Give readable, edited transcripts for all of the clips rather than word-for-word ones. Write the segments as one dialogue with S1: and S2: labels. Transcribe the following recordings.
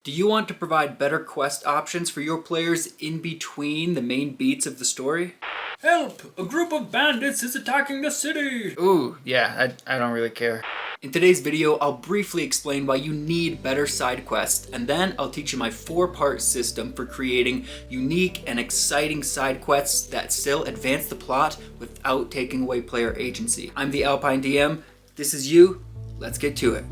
S1: Do you want to provide better quest options for your players in between the main beats of the story?
S2: Help! A group of bandits is attacking the city!
S1: Ooh, yeah, I don't really care. In today's video, I'll briefly explain why you need better side quests, and then I'll teach you my 4-part system for creating unique and exciting side quests that still advance the plot without taking away player agency. I'm the Alpine DM, this is you, let's get to it.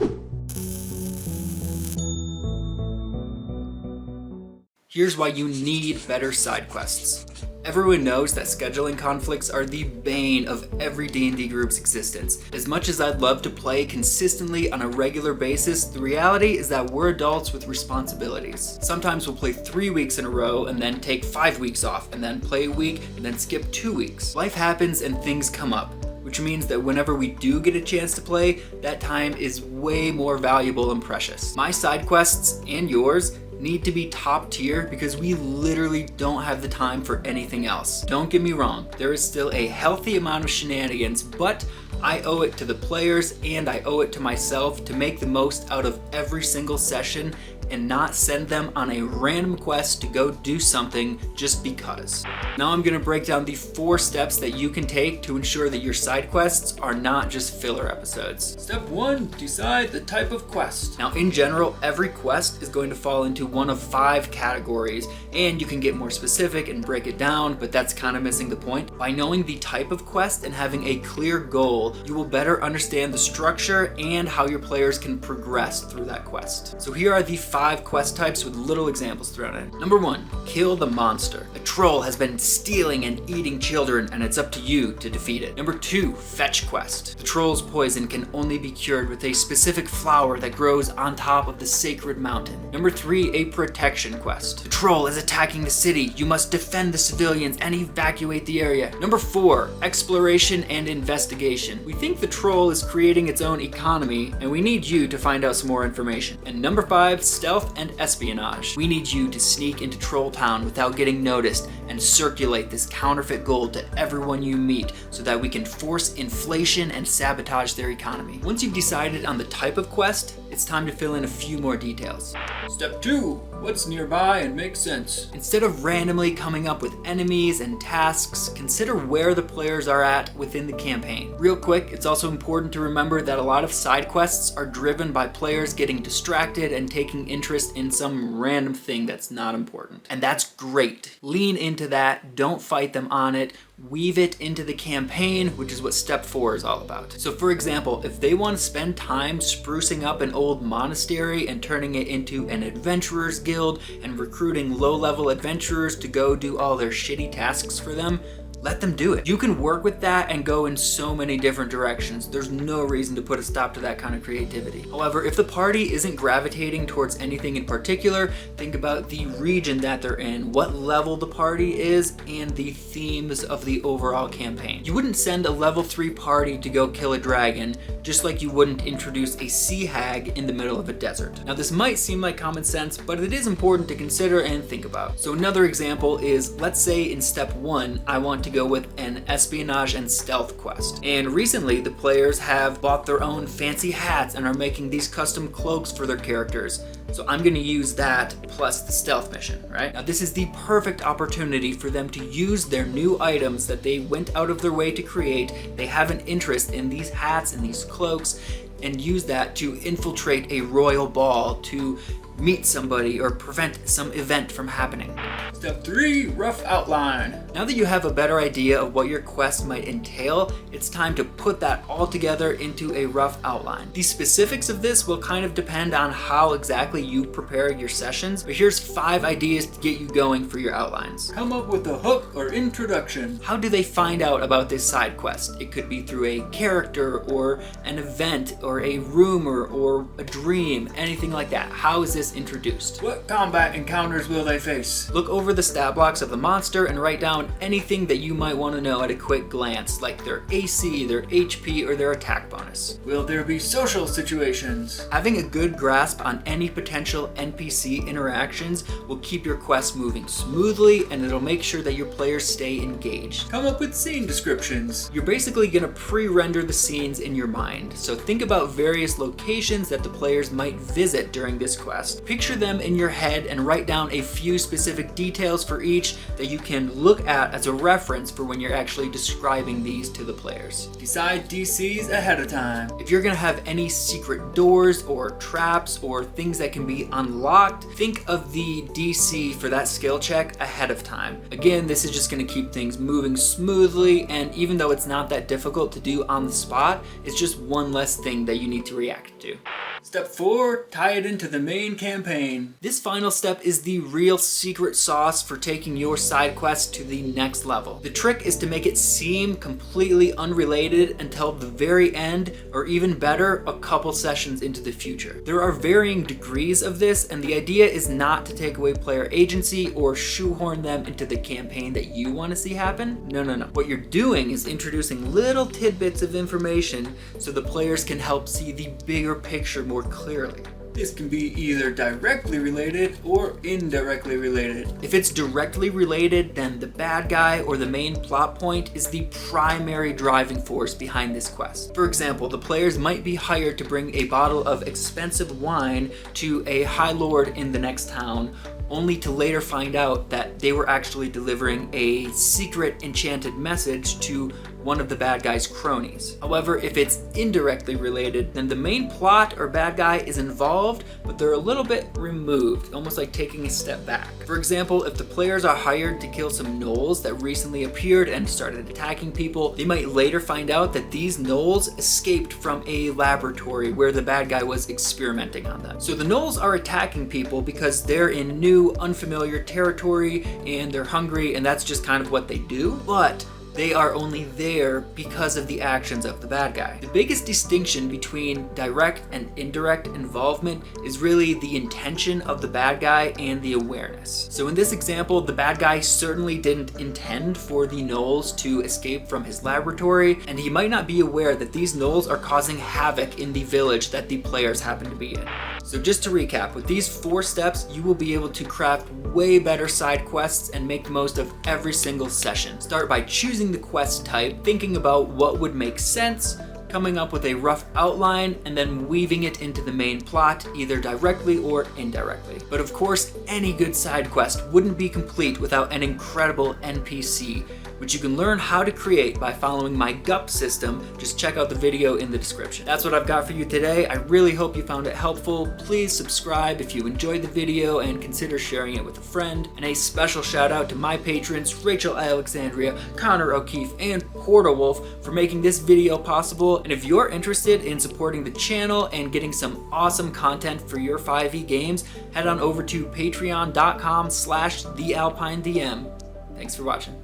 S1: Here's why you need better side quests. Everyone knows that scheduling conflicts are the bane of every D&D group's existence. As much as I'd love to play consistently on a regular basis, the reality is that we're adults with responsibilities. Sometimes we'll play 3 weeks in a row and then take 5 weeks off, and then play a week and then skip 2 weeks. Life happens and things come up, which means that whenever we do get a chance to play, that time is way more valuable and precious. My side quests, and yours, need to be top tier because we literally don't have the time for anything else. Don't get me wrong, there is still a healthy amount of shenanigans, but I owe it to the players and I owe it to myself to make the most out of every single session and not send them on a random quest to go do something just because. Now I'm gonna break down the 4 steps that you can take to ensure that your side quests are not just filler episodes.
S2: Step 1, decide the type of quest.
S1: Now in general, every quest is going to fall into one of 5 categories, and you can get more specific and break it down, but that's kind of missing the point. By knowing the type of quest and having a clear goal, you will better understand the structure and how your players can progress through that quest. So here are the 5 quest types with little examples thrown in. Number 1, kill the monster. A troll has been stealing and eating children, and it's up to you to defeat it. Number 2, fetch quest. The troll's poison can only be cured with a specific flower that grows on top of the sacred mountain. Number 3, a protection quest. The troll is attacking the city. You must defend the civilians and evacuate the area. Number 4, exploration and investigation. We think the troll is creating its own economy, and we need you to find out some more information. And number 5, stealth and espionage. We need you to sneak into Troll Town without getting noticed and circulate this counterfeit gold to everyone you meet so that we can force inflation and sabotage their economy. Once you've decided on the type of quest, it's time to fill in a few more details.
S2: Step 2, what's nearby and makes sense.
S1: Instead of randomly coming up with enemies and tasks, consider where the players are at within the campaign. Real quick, it's also important to remember that a lot of side quests are driven by players getting distracted and taking interest in some random thing that's not important. And that's great. Lean into that, don't fight them on it, weave it into the campaign, which is what step 4 is all about. So for example, if they want to spend time sprucing up an old monastery and turning it into an adventurer's guild and recruiting low-level adventurers to go do all their shitty tasks for them, let them do it. You can work with that and go in so many different directions. There's no reason to put a stop to that kind of creativity. However, if the party isn't gravitating towards anything in particular, think about the region that they're in, what level the party is, and the themes of the overall campaign. You wouldn't send a level 3 party to go kill a dragon, just like you wouldn't introduce a sea hag in the middle of a desert. Now this might seem like common sense, but it is important to consider and think about. So another example is, let's say in step 1, I want to go with an espionage and stealth quest. And recently the players have bought their own fancy hats and are making these custom cloaks for their characters. So I'm gonna use that plus the stealth mission, right? Now this is the perfect opportunity for them to use their new items that they went out of their way to create. They have an interest in these hats and these cloaks, and use that to infiltrate a royal ball to meet somebody or prevent some event from happening.
S2: Step 3, rough outline.
S1: Now that you have a better idea of what your quest might entail, it's time to put that all together into a rough outline. The specifics of this will kind of depend on how exactly you prepare your sessions, but here's 5 ideas to get you going for your outlines.
S2: Come up with a hook or introduction.
S1: How do they find out about this side quest? It could be through a character or an event or a rumor or a dream, anything like that. How is this introduced?
S2: What combat encounters will they face?
S1: Look over the stat blocks of the monster and write down anything that you might want to know at a quick glance, like their AC, their HP, or their attack bonus.
S2: Will there be social situations?
S1: Having a good grasp on any potential NPC interactions will keep your quest moving smoothly, and it'll make sure that your players stay engaged.
S2: Come up with scene descriptions.
S1: You're basically going to pre-render the scenes in your mind, so think about various locations that the players might visit during this quest. quests. Picture them in your head and write down a few specific details for each that you can look at as a reference for when you're actually describing these to the players.
S2: Decide DCs ahead of time.
S1: If you're gonna have any secret doors or traps or things that can be unlocked, think of the DC for that skill check ahead of time. Again, this is just gonna keep things moving smoothly, and even though it's not that difficult to do on the spot, it's just one less thing that you need to react to.
S2: Step 4, tie it into the main campaign.
S1: This final step is the real secret sauce for taking your side quest to the next level. The trick is to make it seem completely unrelated until the very end, or even better, a couple sessions into the future. There are varying degrees of this, and the idea is not to take away player agency or shoehorn them into the campaign that you want to see happen. No. What you're doing is introducing little tidbits of information so the players can help see the bigger picture more clearly.
S2: This can be either directly related or indirectly related.
S1: If it's directly related, then the bad guy or the main plot point is the primary driving force behind this quest. For example, the players might be hired to bring a bottle of expensive wine to a high lord in the next town, only to later find out that they were actually delivering a secret enchanted message to one of the bad guy's cronies. However, if it's indirectly related, then the main plot or bad guy is involved, but they're a little bit removed, almost like taking a step back. For example, if the players are hired to kill some gnolls that recently appeared and started attacking people, they might later find out that these gnolls escaped from a laboratory where the bad guy was experimenting on them. So the gnolls are attacking people because they're in new, unfamiliar territory and they're hungry, and that's just kind of what they do. But they are only there because of the actions of the bad guy. The biggest distinction between direct and indirect involvement is really the intention of the bad guy and the awareness. So in this example, the bad guy certainly didn't intend for the gnolls to escape from his laboratory, and he might not be aware that these gnolls are causing havoc in the village that the players happen to be in. So just to recap, with these 4 steps, you will be able to craft way better side quests and make the most of every single session. Start by choosing the quest type, thinking about what would make sense, coming up with a rough outline, and then weaving it into the main plot, either directly or indirectly. But of course, any good side quest wouldn't be complete without an incredible NPC, which you can learn how to create by following my GUPP system. Just check out the video in the description. That's what I've got for you today. I really hope you found it helpful. Please subscribe if you enjoyed the video and consider sharing it with a friend. And a special shout out to my patrons, Rachel Alexandria, Connor O'Keefe, and Portal Wolf for making this video possible. And if you're interested in supporting the channel and getting some awesome content for your 5e games, head on over to patreon.com/thealpinedm. Thanks for watching.